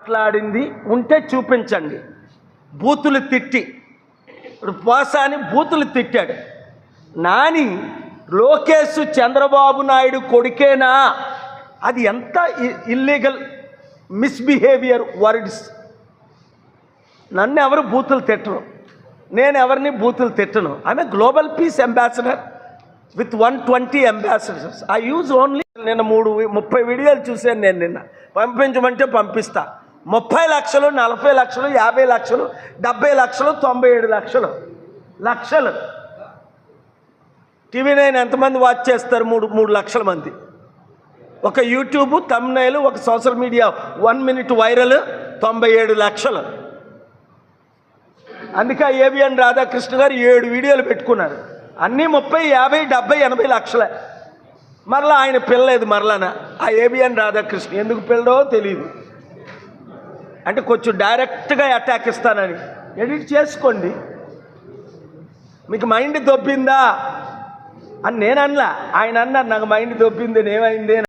మాట్లాడింది ఉంటే చూపించండి. బూతులు తిట్టి ఇప్పుడు పోసాని బూతులు తిట్టాడు. నాని లోకేష్ చంద్రబాబు నాయుడు కొడుకేనా? అది ఎంత ఇల్లీగల్ మిస్బిహేవియర్ వర్డ్స్. నన్ను ఎవరు బూతులు తిట్టను, నేను ఎవరిని బూతులు తిట్టను. ఆమె global peace ambassador with 120 ambassadors. I use only. నిన్న 30 వీడియోలు చూశాను నేను. నిన్న పంపించమంటే పంపిస్తా. 30 లక్షలు, 40 లక్షలు, 50 లక్షలు, 70 లక్షలు, 97 లక్షలు. TV9 ఎంతమంది వాచ్ చేస్తారు? 3 లక్షల మంది. ఒక యూట్యూబ్ థంబ్నెయిల్, ఒక సోషల్ మీడియా 1 మినిట్ వైరల్ 97 లక్షలు. అందుకే AVN రాధాకృష్ణ గారు 7 వీడియోలు పెట్టుకున్నారు. అన్నీ 30, 50, 70, 80 లక్షలే. మరలా ఆయన పిల్లలేదు. మరలానా ఆ AVN రాధాకృష్ణ ఎందుకు పిల్లడో తెలియదు. అంటే కొంచెం డైరెక్ట్గా అటాక్ ఇస్తానని. ఎడిట్ చేసుకోండి. మీకు మైండ్ దొబ్బిందా అని నేను అనలా, ఆయన అన్నారు నాకు మైండ్ దొబ్బింది, ఏమైంది.